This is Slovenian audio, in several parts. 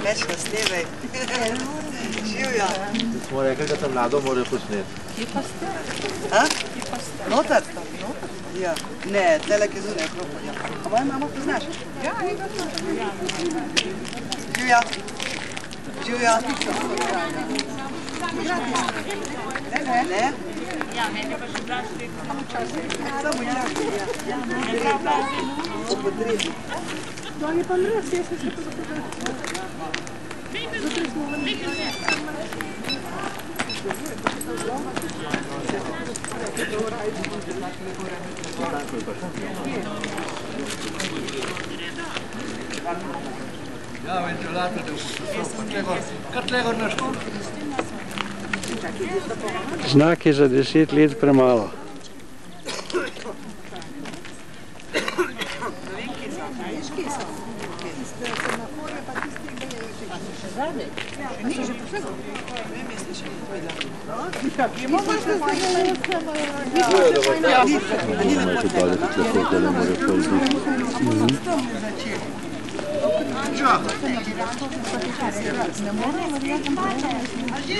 Več nastevaj. Živjo. Smo rekli, da tam Lado morajo posneti. Kje pa ste? Ha? Notar? Ja. Ne, tele, ki zunaj okrog. A moja mama poznaš? Ja, enega poznam. Živjo. Živjo. Ne? Ja, meni pa še brašli. Samo časih. Samo časih, ja. Po potrebi. Da je pa ne, vse se še pozapodati. Zjutraj smo vrli. Ja, ventilator, kar tlega na škol. Znak je za 10 let premalo.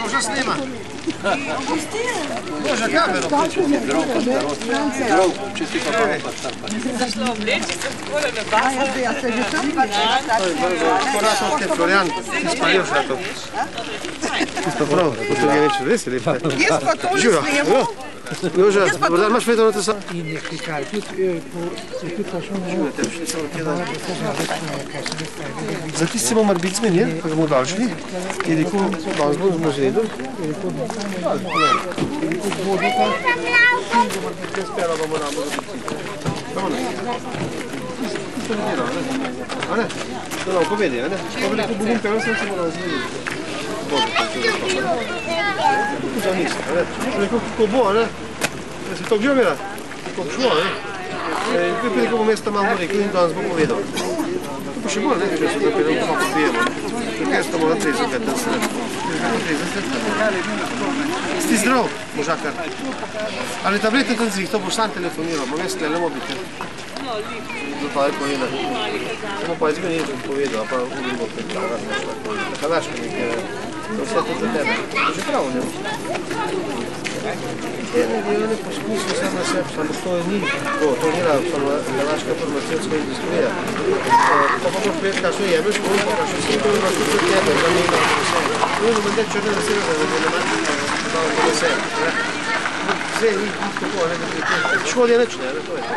Može snima. Može kameru. Zdrav, čisti pa malo pa šta pa. Zašlo obleči se skole na basa. Ja se že to vidim. Koračovski Florian, ti spalil še to. Isto prav, potem je več veseli. Jaz pa to že snemo. Jože, dobar dan, imaš vedno na to sam? In je klikal, tudi pa šlo Za tisti bomo mar biti zmenili, pa bomo daljšli. Je rekel, danes bomo že redel. Je rekel, vodo pa. Ne spela bomo ramo za biti. Samo ne. Isto ne dira, ne? A ne? To nam povedi, a ne? Pa bi rekel, bom pelo, sem se moral zmeniti. Vodo, pa se to za nisem, a ne? Rekel, kako bo, a ne? Si to gdje mjera? To čuo, ne? Kaj pa rekel, mesta imamo rekel in danes bo povedal. To pa še bolj, ne? Če se zapeljem, kako pijemo. Kaj ste morali 30 let, da se ne? 30 let. Si zdrav, možakar? Ali tablete tam zvih, to boš sam telefoniral, bo mest ne mobite. Zato je povedal. Samo pa izmeni nisem povedal, pa uvidimo predlagat nešto. Hadaško nekaj, to vse to za tebe. To že pravo, ne? Ne poskusil sam na sebi, samo to ni to ni hadaška farmaceutska industrija. Pa boš prijeti, kakšno jemeš, koliko, kakšno si to imaš tudi tebe, da ne imaš vse. Možno bo nekaj črne zasebe, da ne imaš da vse. Vse ni tako, ne? Škod je neč, ne? To je to.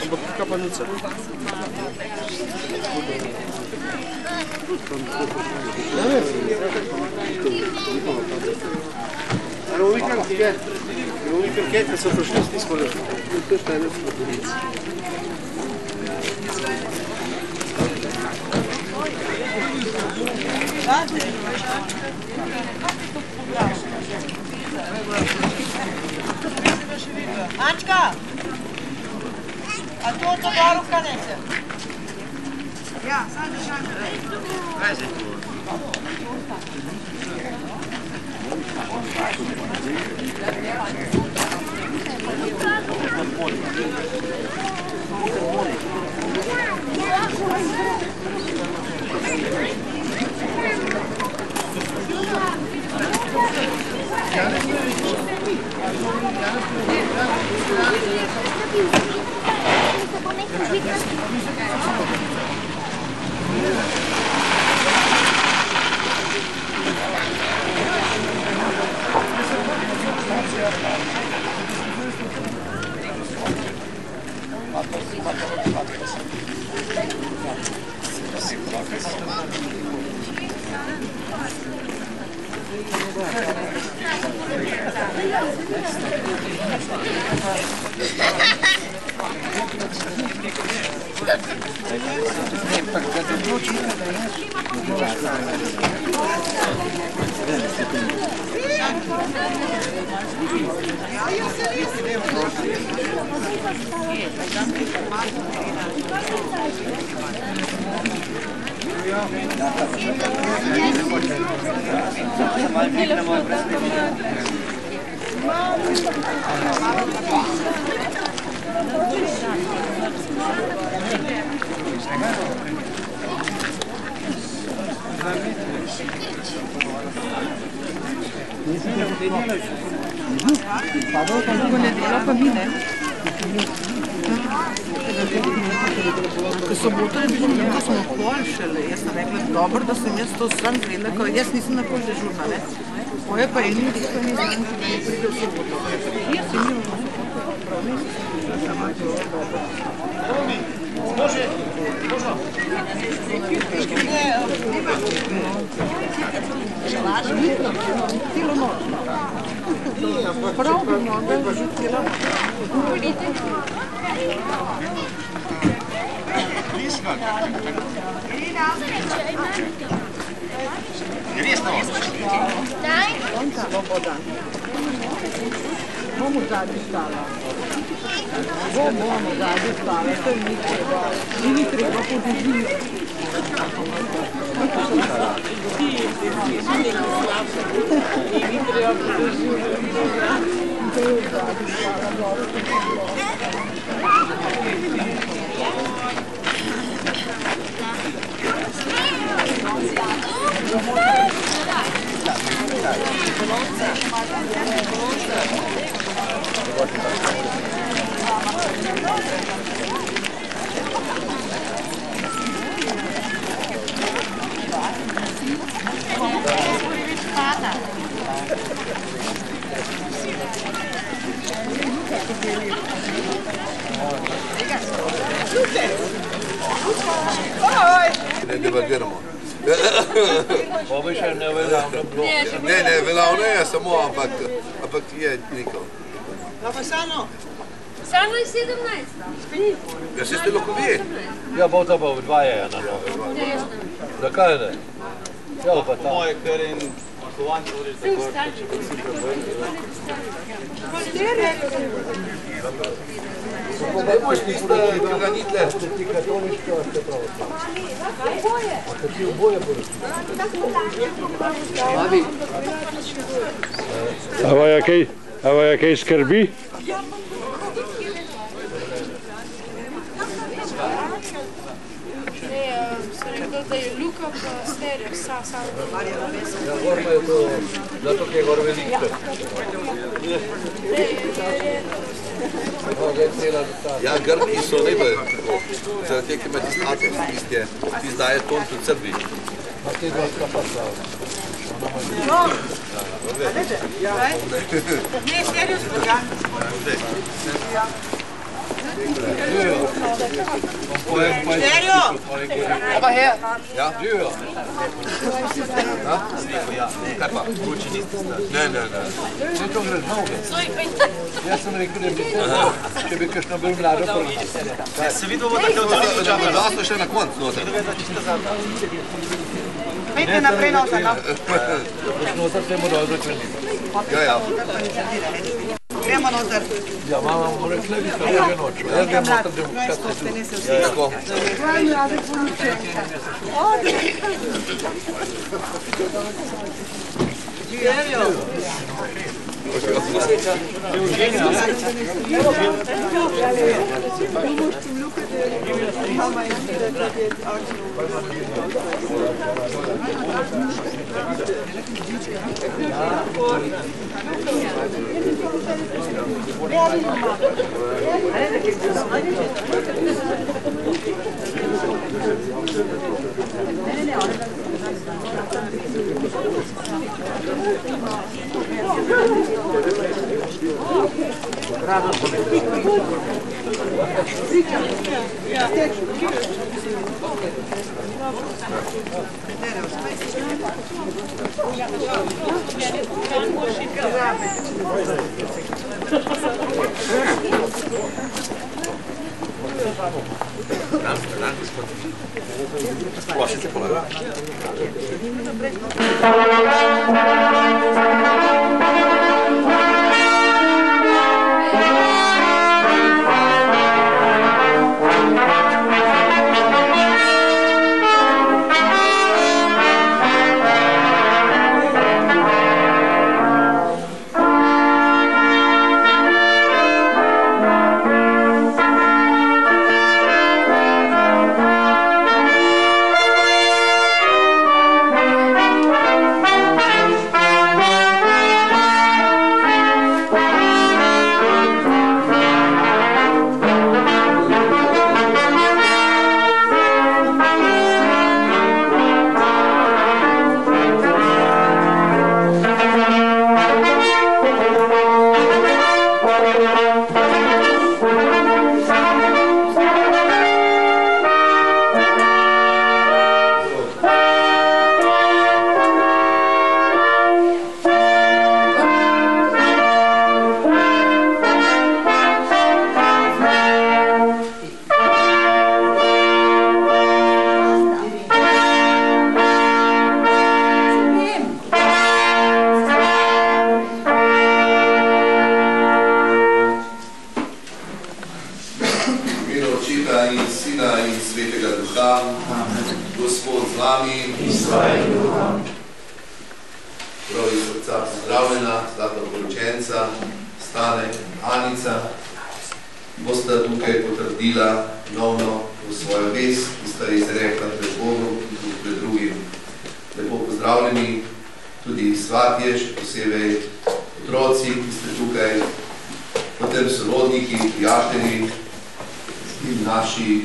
Ampak kapanica. Ja, ne? L'unica che sono prosciutti con le tutto sta nel flusso. Ančka! A to gor v kanece? Ja, sam držam. Vezi. Mama, Ko ne dela, pa mi ne. Ko soboto je bilo, ko smo pol šele, jaz sem rekla, dobro, da sem jaz to sam zvedla, ker jaz nisem na pol dežurna, ne. Moje pa eni ljudi, ko ne znam, da ne pride v soboto. Jaz sem imel v soboto, prav bomo zadnji stala. Bomo zadnji stala, to je ni treba. Ni treba podiziti. Ne devalviramo. Običaj ne veljavno bilo. Ne, veljavno je samo, ampak je nikol. Samo je 17. Ja, se ste lahko vi? Ja, bo to bo 2 je na novo. Zakaj ne? Ja, pa tam. Moje kar in kovanci vodiš za gor, če bo Ne boš tiste, ki ga ni tle. ti katoliški, a ste pravoslavni. A kad ti oboje boš? A vaja kaj skrbi? Sem rekel, da je Luka pa stereo, samo. Ja, gorma je to, zato kaj je gor veliko. Ja, Grki so najbolj tako. Zaradi tega, ker ima tisti atom, tisti daje ton tudi Srbiji. A ti dva sta pa stava. Ne, stereo spoga. Stereo! Aber her! Ja? Živijo. Kaj pa? Ne. Vse to gre z noge. Jaz sem rekel, da bi to, če bi kakšno bil mlado prvo. Se vidimo, da te odstavljamo. Zasno še na konc noter. Pejte naprej noter, no. Noter se mu dobro zakleniti. Ja. Gremo noter. Ja, mama mu rekla, vi ste že noč. Jaz grem noter, da mu kaj se tu. Tako. Stereo! Lasciate polare. Sina in Svetega Duha. Gospod z vami. Prav iz srca pozdravljena, zlatoporočenca, Stane, Anica. Bosta tukaj potrdila ponovno v svojo vest, ki sta izrekla pred Bogom in tudi pred drugim. Lepo pozdravljeni tudi svatje, še posebej otroci, ki ste tukaj, potem sorodniki, prijatelji in naši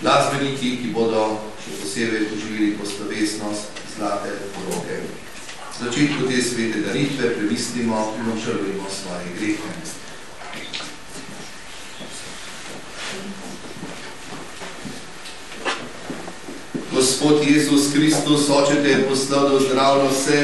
glasbeniki, ki bodo še posebej doživeli poslovesnost zlate poroke. V začetku te svete daritve premislimo in obžalujemo svoje grehe. Gospod Jezus Kristus, Oče te je poslal, da ozdravlja vse,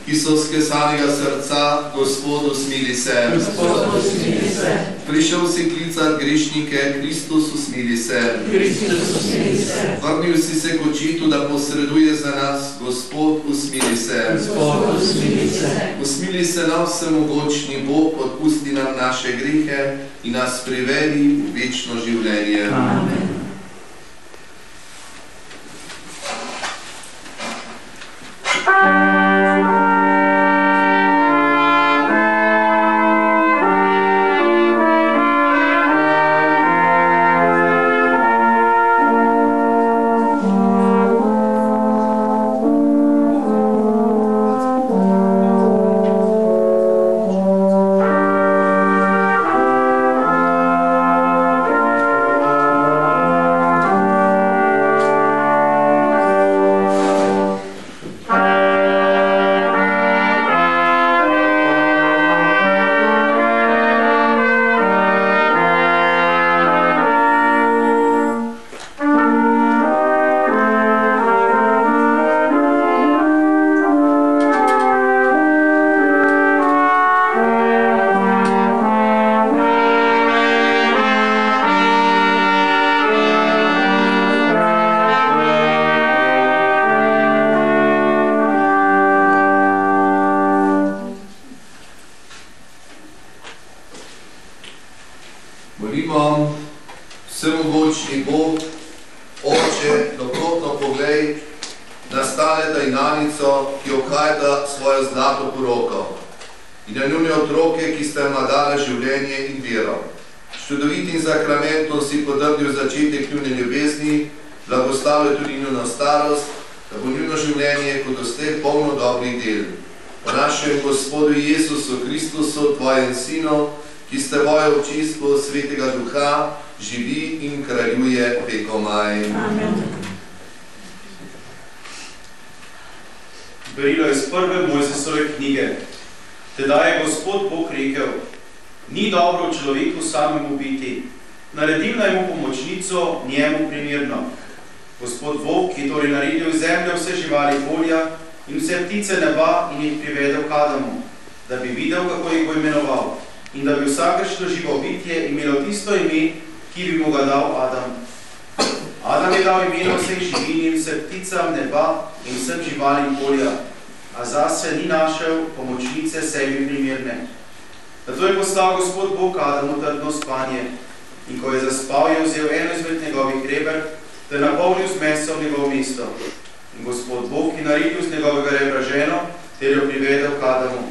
ki so skesanega srca, Gospodu smili se. Gospodu smili se. Prišel si klicat grešnike, Kristus usmili se. Kristus usmili se. Vrnil si se k očitu, da posreduje za nas, Gospod usmili se. Gospod usmili se. Usmili se nam vsemogočni Bog, odpusti nam naše grehe in nas privedi v večno življenje. Amen. Berilo iz prve Mojzesove knjige. Tedaj je Gospod Bog rekel: ni dobro človeku samemu biti, naredim naj mu pomočnico, njemu primerno. Gospod Bog, ki torej naredil iz zemlje vse živali polja in vse ptice neba in jih privedel k Adamu, da bi videl, kako jih bo imenoval, in da bi vsakršno živo bitje imelo tisto ime, ki bi mu ga dal Adam. Adam je dal imeno vseh živin in vsem pticam neba in vsem živalim polja, a zase ni našel pomočnice sebi primerne. Zato je poslal Gospod Bog Adamu trdno spanje, in ko je zaspal, je vzel eno izmed njegovih reber, ter napolnil z mesom njegovo mesto. In Gospod Bog je naredil z njegovega rebra ženo, ter jo privedel k Adamu.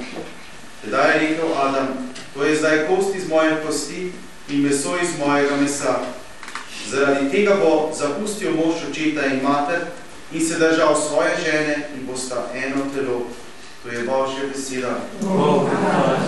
Tedaj je rekel Adam: to je zdaj kost iz moje kosti in meso iz mojega mesa. Zaradi tega bo zapustil mož očeta in mater in se držal svoje žene in bosta eno telo. To je Božja beseda. Bog hvala.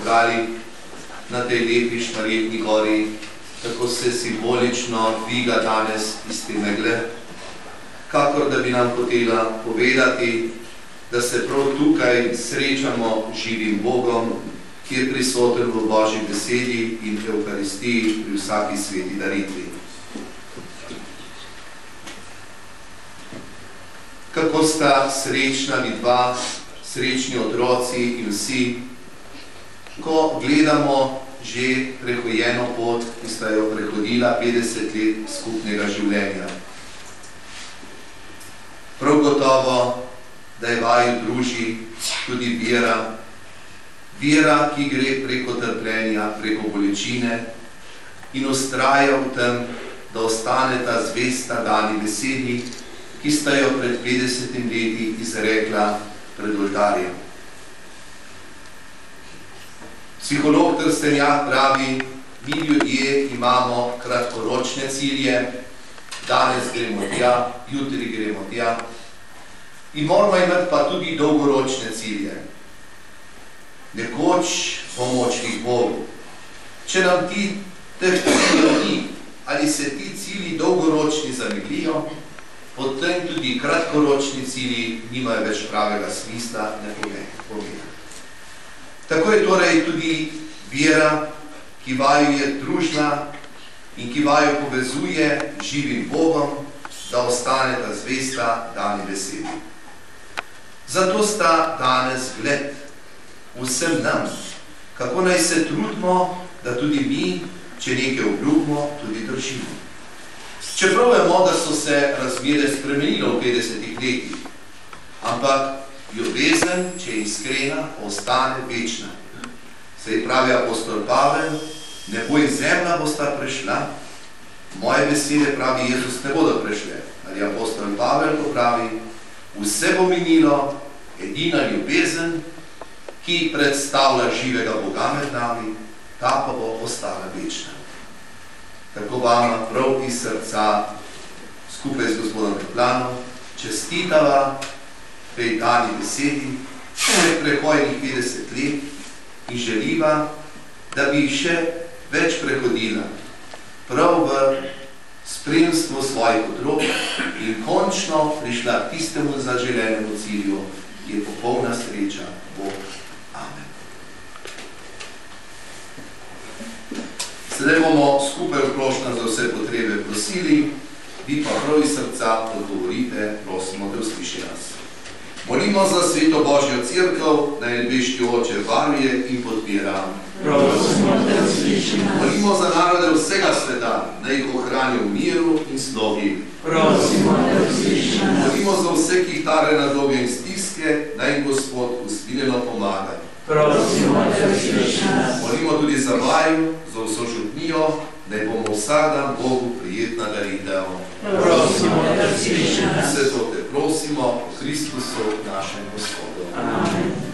zbrali na tej lepi Šmarjetni gori, tako se simbolično dviga danes iz te megle, kakor da bi nam hotela povedati, da se prav tukaj srečamo živim Bogom, ki je prisoten v Božji besedi in Evkaristiji pri vsaki sveti daritvi. Kako sta srečna vidva, srečni otroci in vsi, ko gledamo že prehojeno pot, ki sta jo prehodila 50 let skupnega življenja. Prav gotovo, da je vaju druži tudi vera, vera, ki gre preko trpljenja, preko bolečine in vztraja v tem, da ostaneta zvesta dani besedi, ki sta jo pred 50 leti izrekla pred oltarjem. Psiholog Trstenjak pravi, mi ljudje imamo kratkoročne cilje, danes gremo tja, jutri gremo tja, in moramo imeti pa tudi dolgoročne cilje. Nekoč bomo odšli k Bogu. Če nam teh ciljev ni, ali se ti cilji dolgoročni zameglijo, potem tudi kratkoročni cilji nimajo več pravega smisla, ne pomena. Tako je torej tudi vera, ki vaju je družna in ki vaju povezuje živim Bogom, da ostaneta zvesta dani besedi. Zato sta danes gled vsem nam, kako naj se trudimo, da tudi mi, če nekaj obljubimo, tudi držimo. Čeprav vemo, da so se razmere spremenile v 50 letih, ampak ljubezen, če je iskrena, ostane večna. Saj pravi apostol Pavel, nebo in zemlja bosta prešla, moje besede, pravi Jezus, ne bodo prešle. Ali apostol Pavel to pravi, vse bo minilo, edina ljubezen, ki predstavlja živega Boga med nami, ta pa bo ostala večna. Tako vam prav iz srca, skupaj z gospodom Kaplanom, čestitava tej dani besedi, prehojnih 50 let in želiva, da bi še več prehodila prav v spremstvu svojih otrok in končno prišla k tistemu zaželenemu cilju, ki je popolna sreča Bog. Amen. Sedaj bomo skupaj vprošno za vse potrebe prosili, vi pa prav iz srca odgovorite, prosimo, da usliši nas. Molimo za sveto Božjo cerkev, naj nebeški Oče varuje in podpira. Prosimo, da usliši nas. Molimo za narode vsega sveta, naj jih ohrani v miru in slogi. Prosimo, da usliši nas. Molimo za vse, ki jih tare na dobe in stiske, naj jim Gospod usmiljeno pomaga. Prosimo, da usliši nas. Molimo tudi za vaju, za vso župnijo, naj bomo vsak dan Bogu prijetna daritev. Prosimo, da usliši nas. Vse to te prosimo v Kristusu, našem Gospodu. Amen.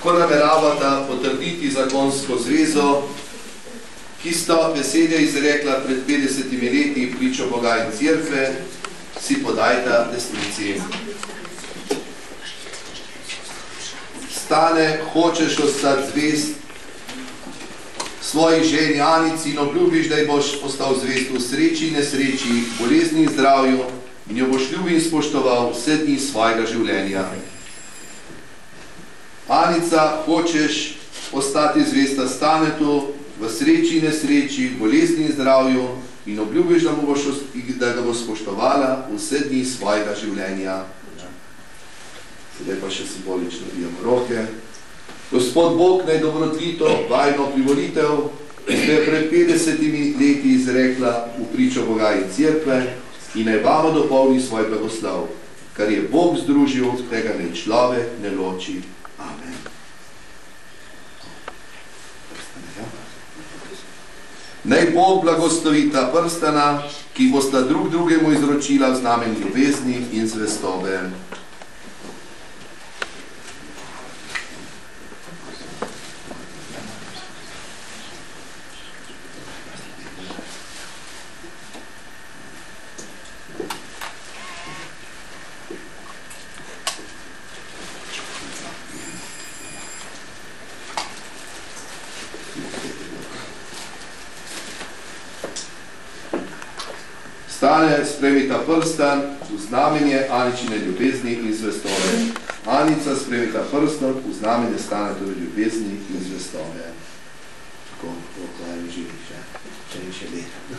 ko nameravata potrditi zakonsko zvezo, ki sta besede izrekla pred 50 leti pričo Boga in Cerkve, si podajta desnici. Stane, hočeš ostati zvest svoji ženi Anici in obljubiš, da ji boš postal zvest v sreči in nesreči, bolezni in zdravju in jo boš ljubil in spoštoval vse dni svojega življenja. Anica, hočeš ostati zvesta Stanetu v sreči in nesreči, bolezni in zdravju in obljubiš, da ga boš spoštovala vse dni svojega življenja. Sedaj pa še simbolično dijemo roke. Gospod Bog naj dobrotvito vajno privolitev, ki ste pred 50 leti izrekla v pričo Boga in Cerkve in naj vama dopolni svoj blagoslov, kar je Bog združil, tega naj človek ne loči. Amen. Naj Bog blagoslovita prstana, ki bosta drug drugemu izročila v znamen ljubezni in zvestobe. Stane, spremita prstan v znamenje Aničine ljubezni in zvestobe. Anica, spremita prstan v znamenje Stanetove ljubezni in zvestobe. Tako, oklajem živiš, če ni še leta.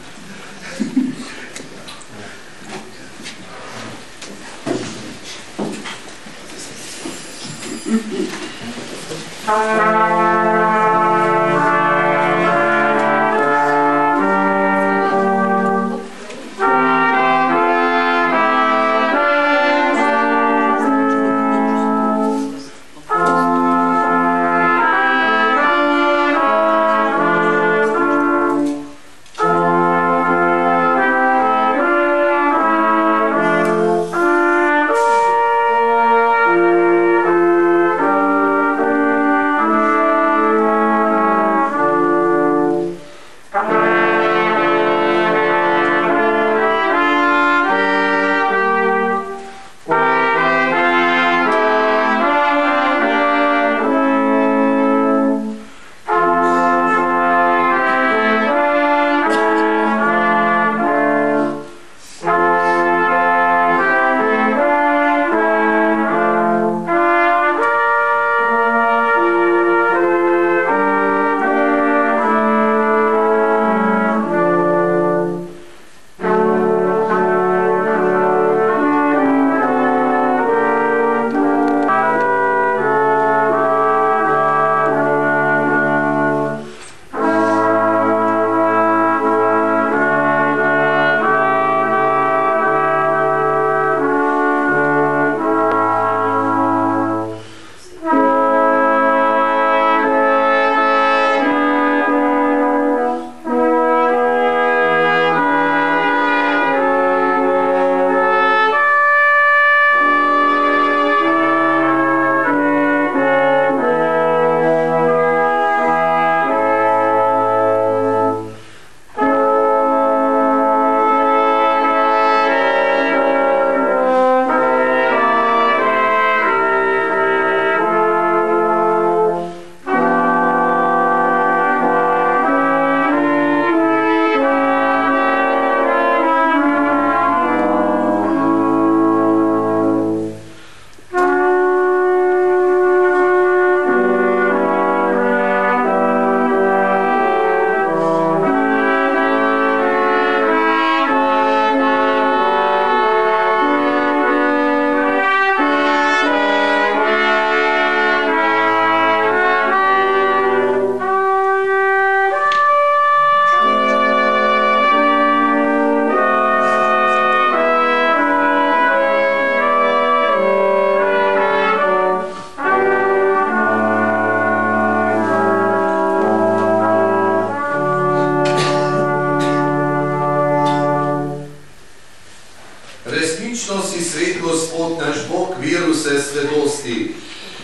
Resnično si svet, Gospod naš Bog, vir vse svetosti.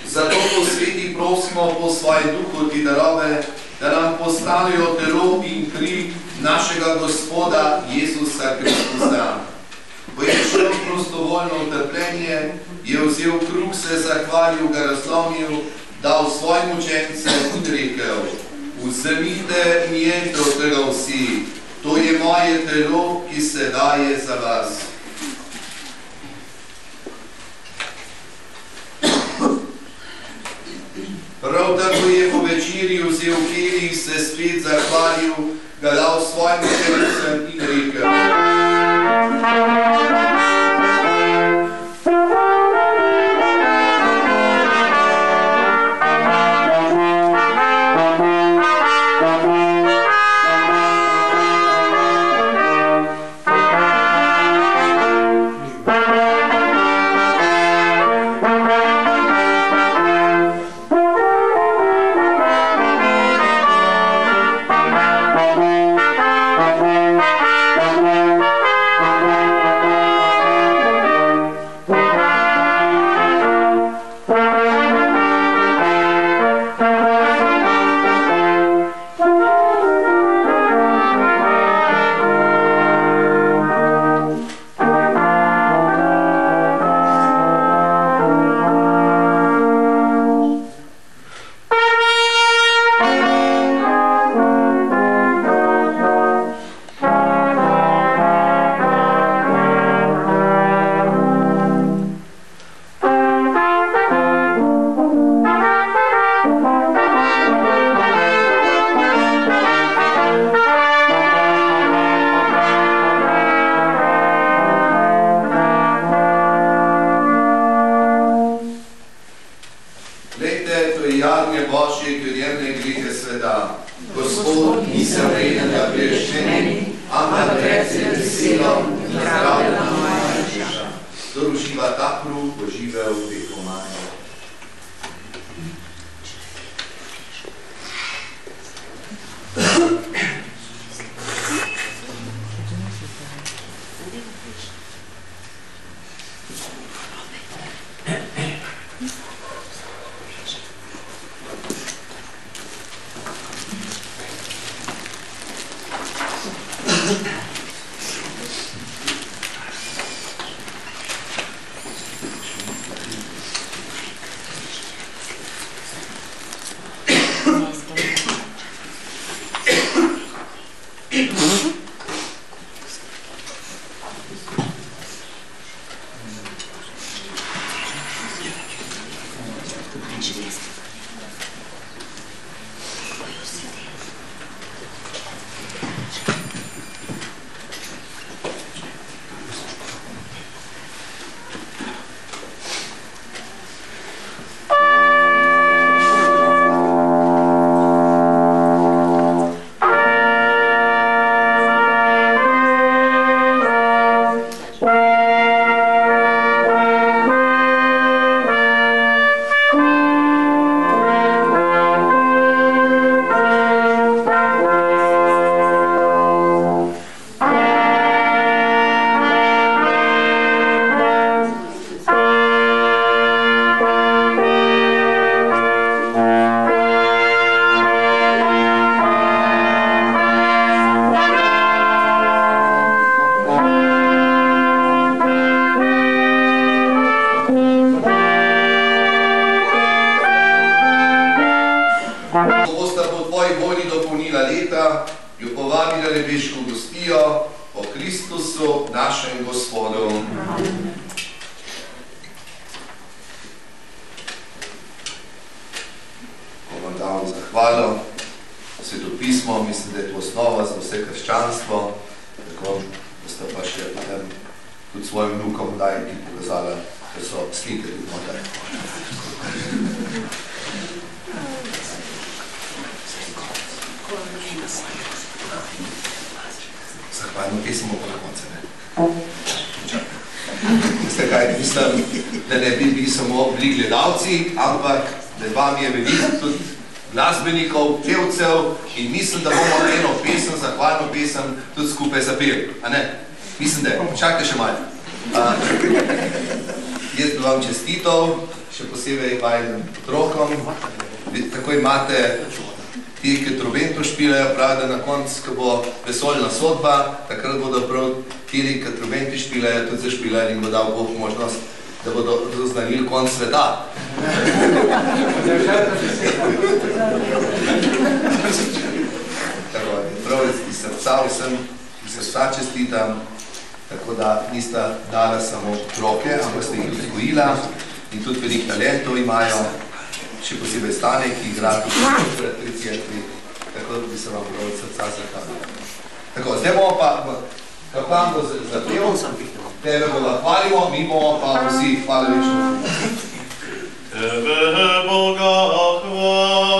Zato posveti prosimo prosimo po svoji duhu ti darove, da nam postanejo telo in kri našega Gospoda Jezusa Kristusa. Ko je šel prostovoljno utrpljenje, je vzel kruh, se zahvalil, ga razlomil, dal svojim učencem in rekel: vzemite in jejte od tega vsi, to je moje telo, ki se daje za vas. Prav tako je po večerji vzel kelih, se spet zahvalil, ga dal svojim učencem in rekel: ampak med vami je veliko tudi glasbenikov, pevcev in mislim, da bomo eno pesem, zahvalno pesem, tudi skupaj zapeli. A ne? Mislim, da je. Čakajte še malo. Jaz bi vam čestitev, še posebej vajnim otrokom, tako imate ti, ki trobento špilajo, pravi, da na koncu, ko bo vesoljna sodba, takrat bodo prav tiri, ki trobenti špilajo, tudi zašpilali in bo dal Bog možnost, da bodo zaznanili konc sveta. Tako, prav iz srca vsem, iz srca čestitam, tako da nista dala samo otroke, ampak ste jih vzgojila in tudi veliko talentov imajo, še posebej Stane, ki igra tudi pri cerkvi, tako bi se vam prav od srca zahvalil. Tako, zdaj bomo pa kaplan bo zapev, tebe bomo hvalimo, mi bomo pa vsi hvalevično. Tebe Boga hvalimo.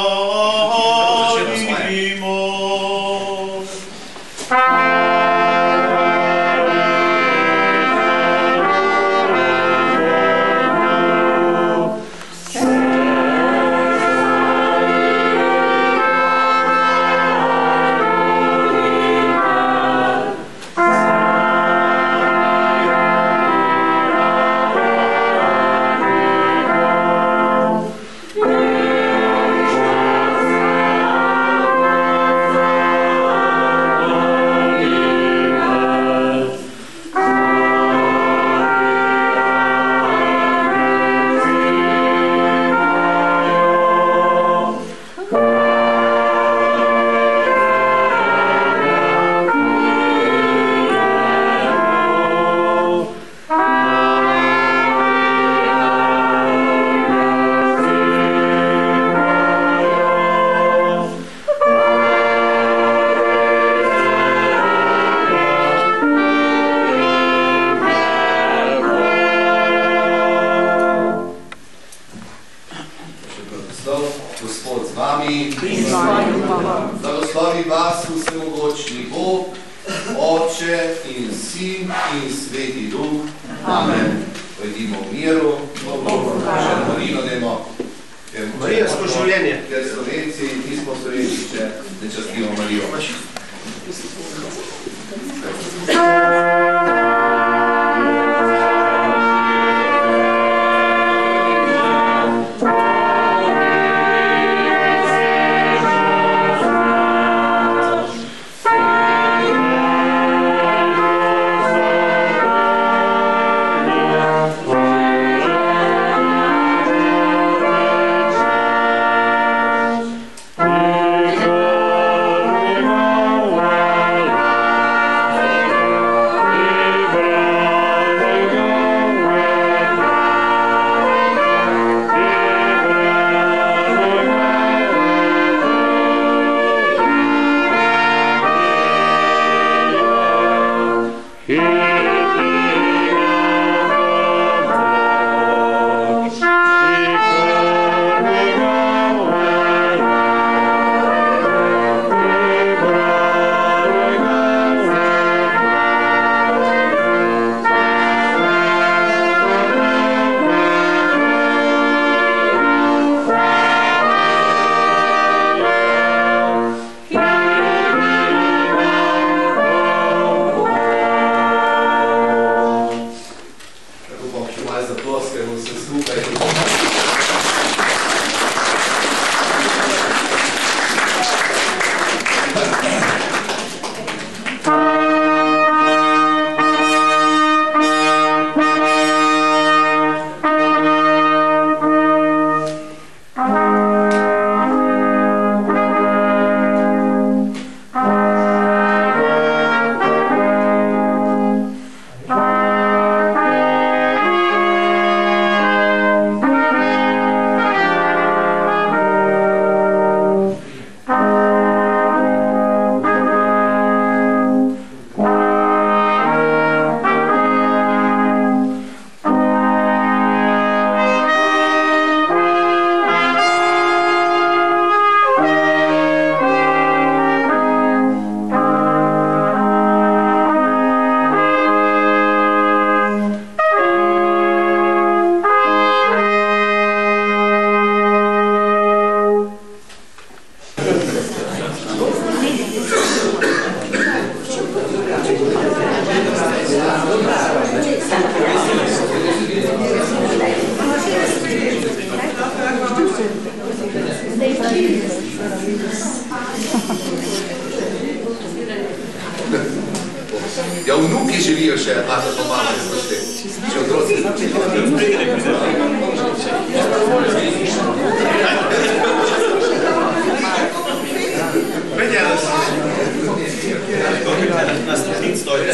Blagoslovi vas vsemogočni Bog, Oče in Sin in Sveti Duh. Amen. Pojdimo v miru, še na Marino demo. Marijansko življenje. Ker Slovenci nismo Slovenci, če ne častimo Marijo. Ja, vnuki želijo še, ata pa mama, še otroci. Na stopnic stojite.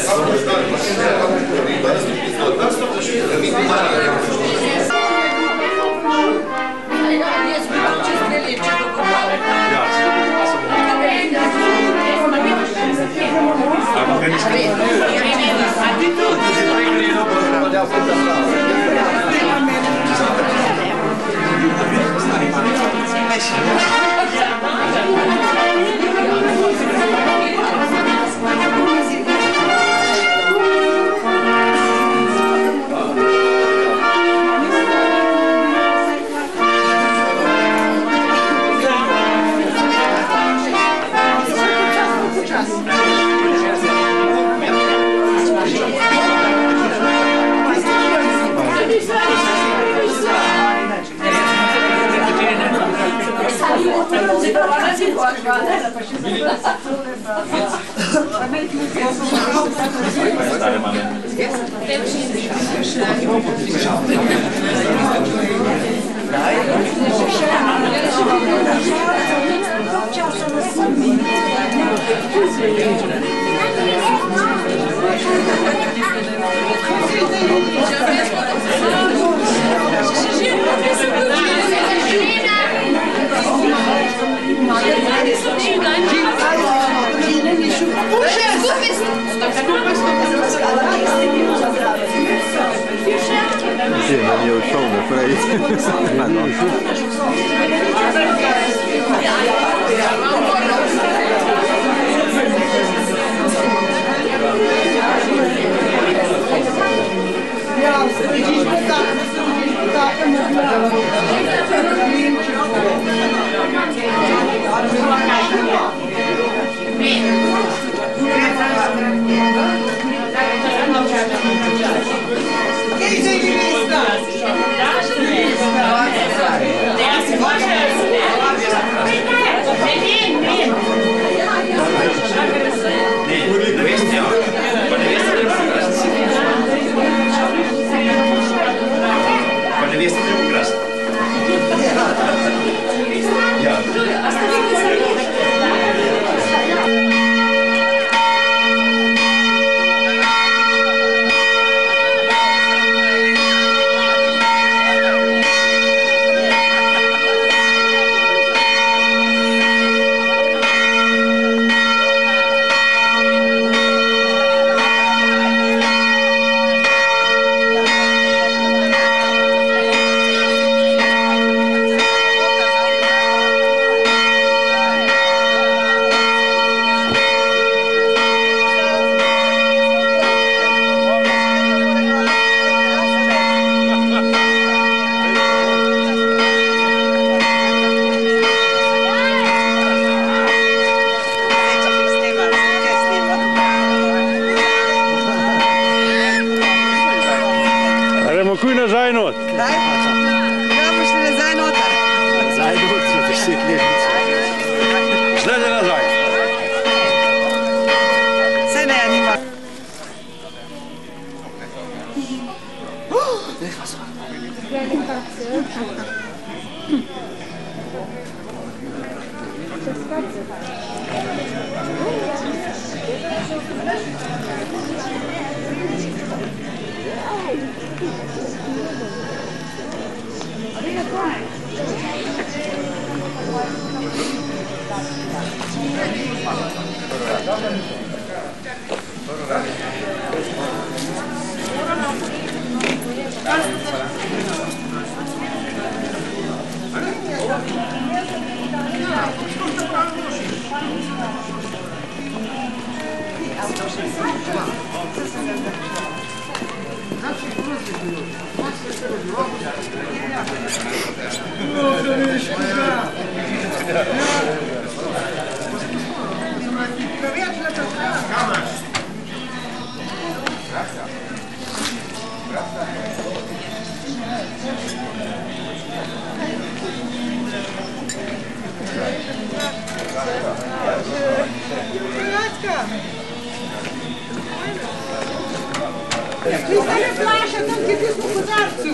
Stane flaša tam, kjer ti smo kozarcu.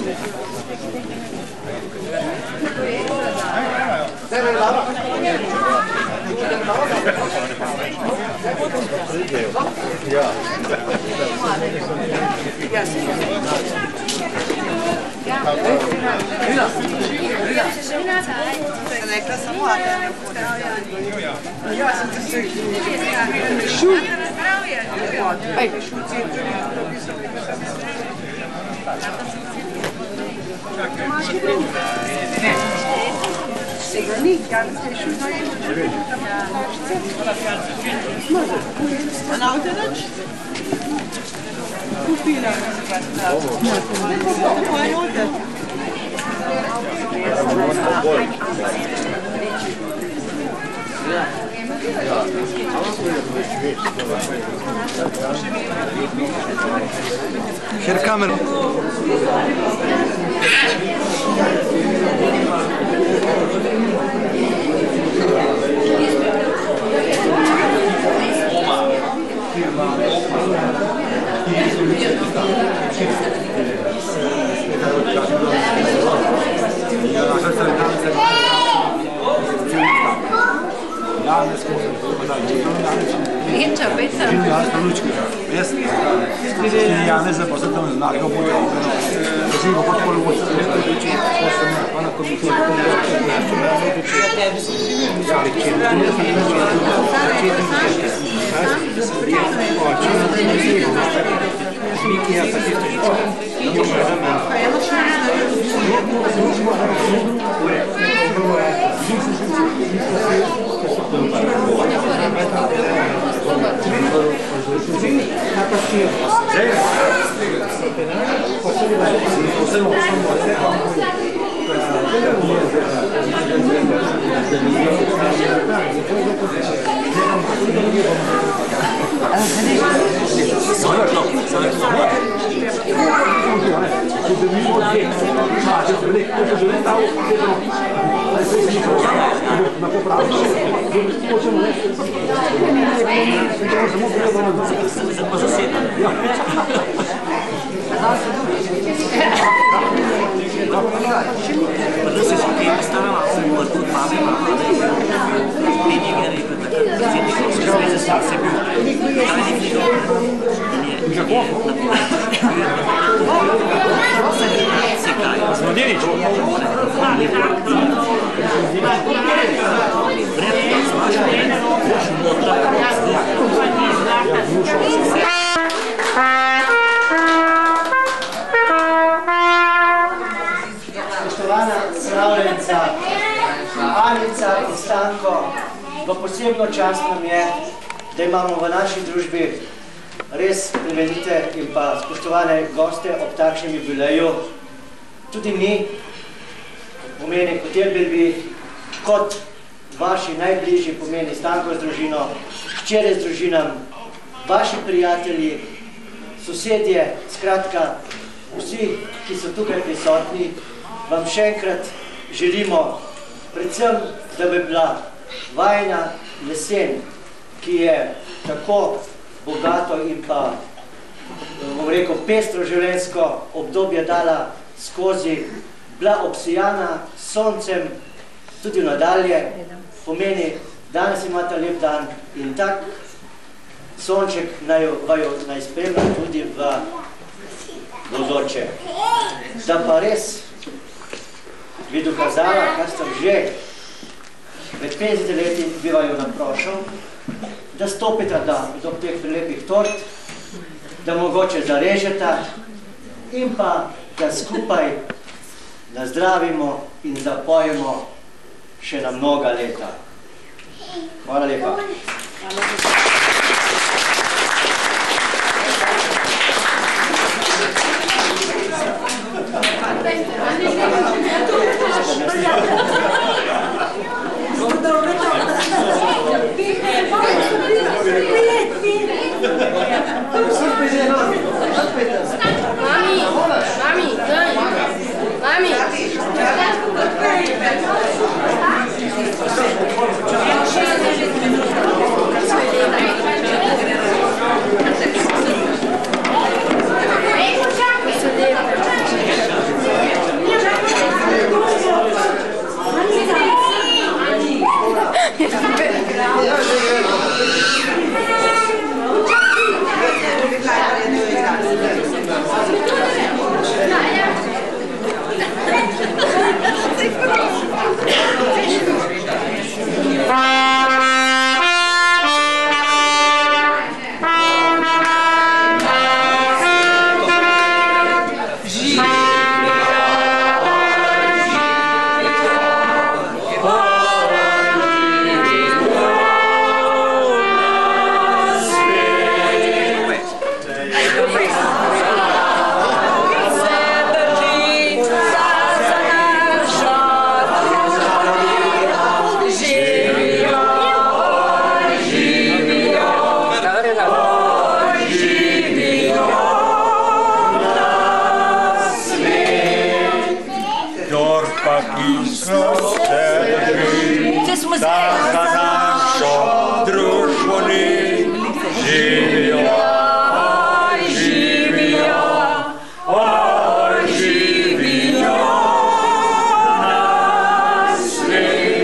Rekla samo Adem. Ja, sem ti se šut. Ej, šut si je tudi napisal. Ne. Sega ni, ja ne se šut najedno. A na ovdje noć? Kupila. Moje ovdje. Her kamer. Inča, Petra. Janez je posebno znakal bude. Kasi go pa pol vod. Ona komisija. Spoštovana slavljenca Anica in Stanko, v posebno čast nam je, da imamo v naši družbi res plemenite in pa spoštovane goste ob takšnem jubileju. Tudi mi, pomeni hoteli bi kot vaši najbližji, pomeni Stanko z družino, hčere z družinam, vaši prijatelji, sosedje, skratka, vsi, ki so tukaj prisotni, vam še enkrat želimo, predvsem, da bi bila vajna jesen, ki je tako bogato in pa, bom rekel, pestro življenjsko obdobje dala skozi, bila obsijana s soncem, tudi nadalje, pomeni, danes imate lep dan in tak sonček naj spremlja tudi v bodoče. Da pa res bi dokazala, kar sem že med 50 leti bi vaju naprošal, da stopite do teh prelepih tort, da mogoče zarežeta in pa da skupaj nazdravimo in zapojemo še na mnoga leta. Hvala lepa. Mami, za našo družbo ni živijo, oj živijo, oj živijo na svetu.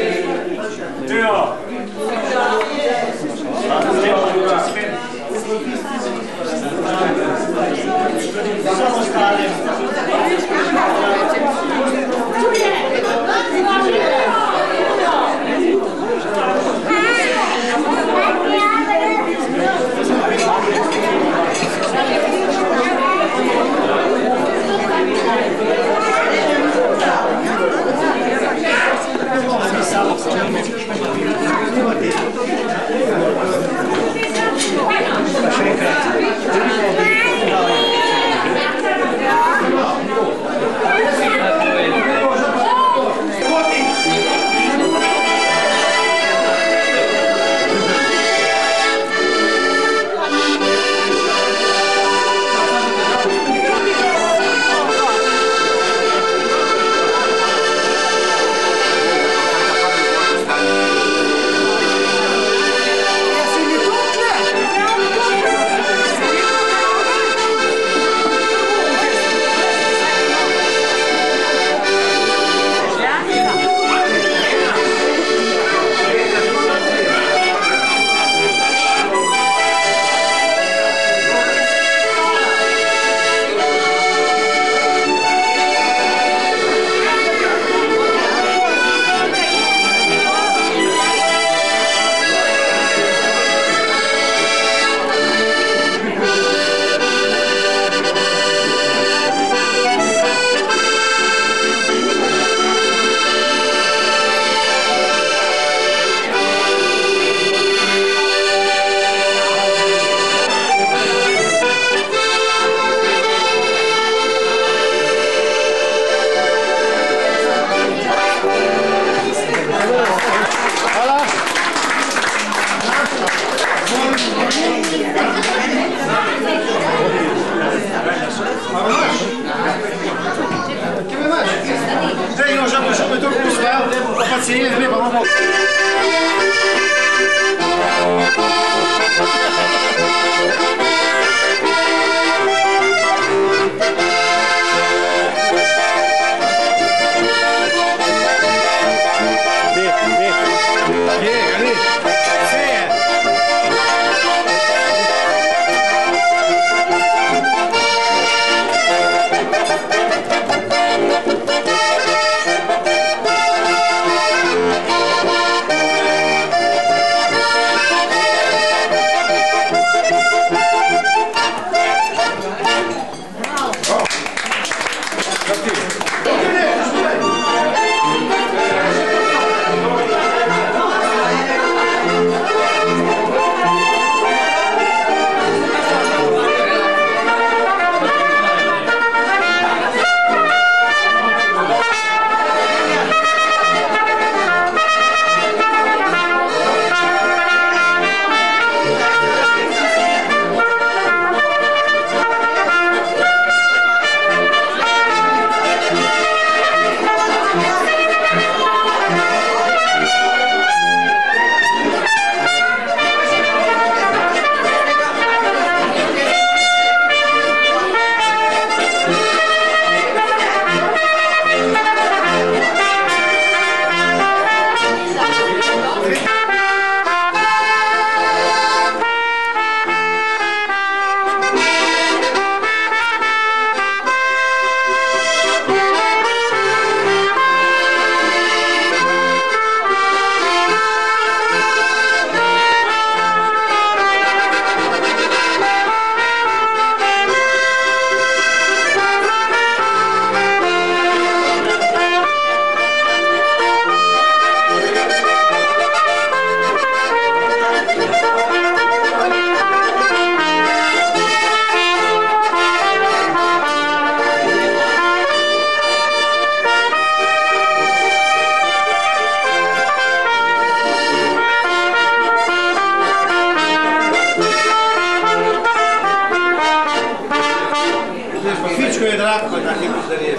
Fičko je drag, pa taki pozdravljen.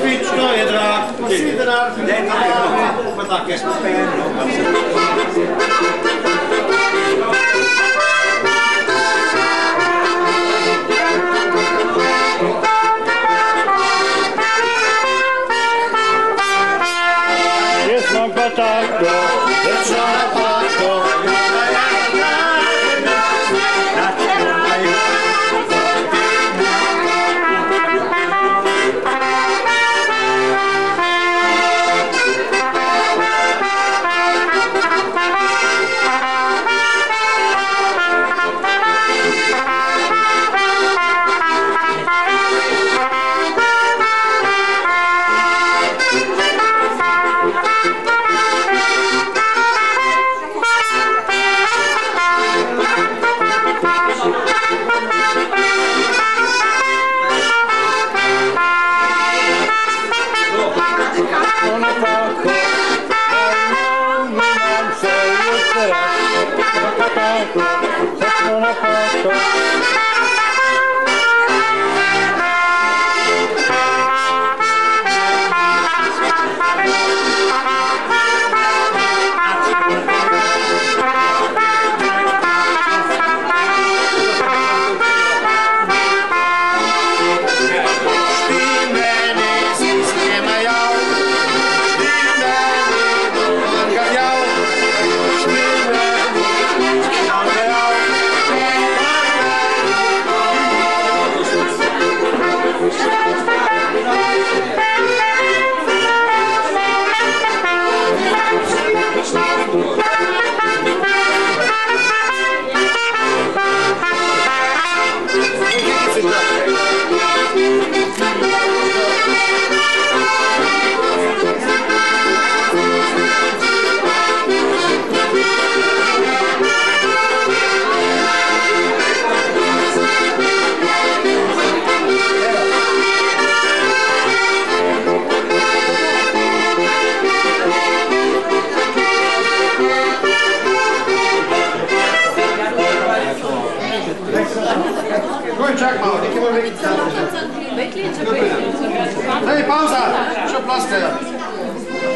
Fičko je drag, vsi drag, tako, jaz smo pa eno. Jaz imam pa tako, večno napako. Daj, pauza! Še plaskajo.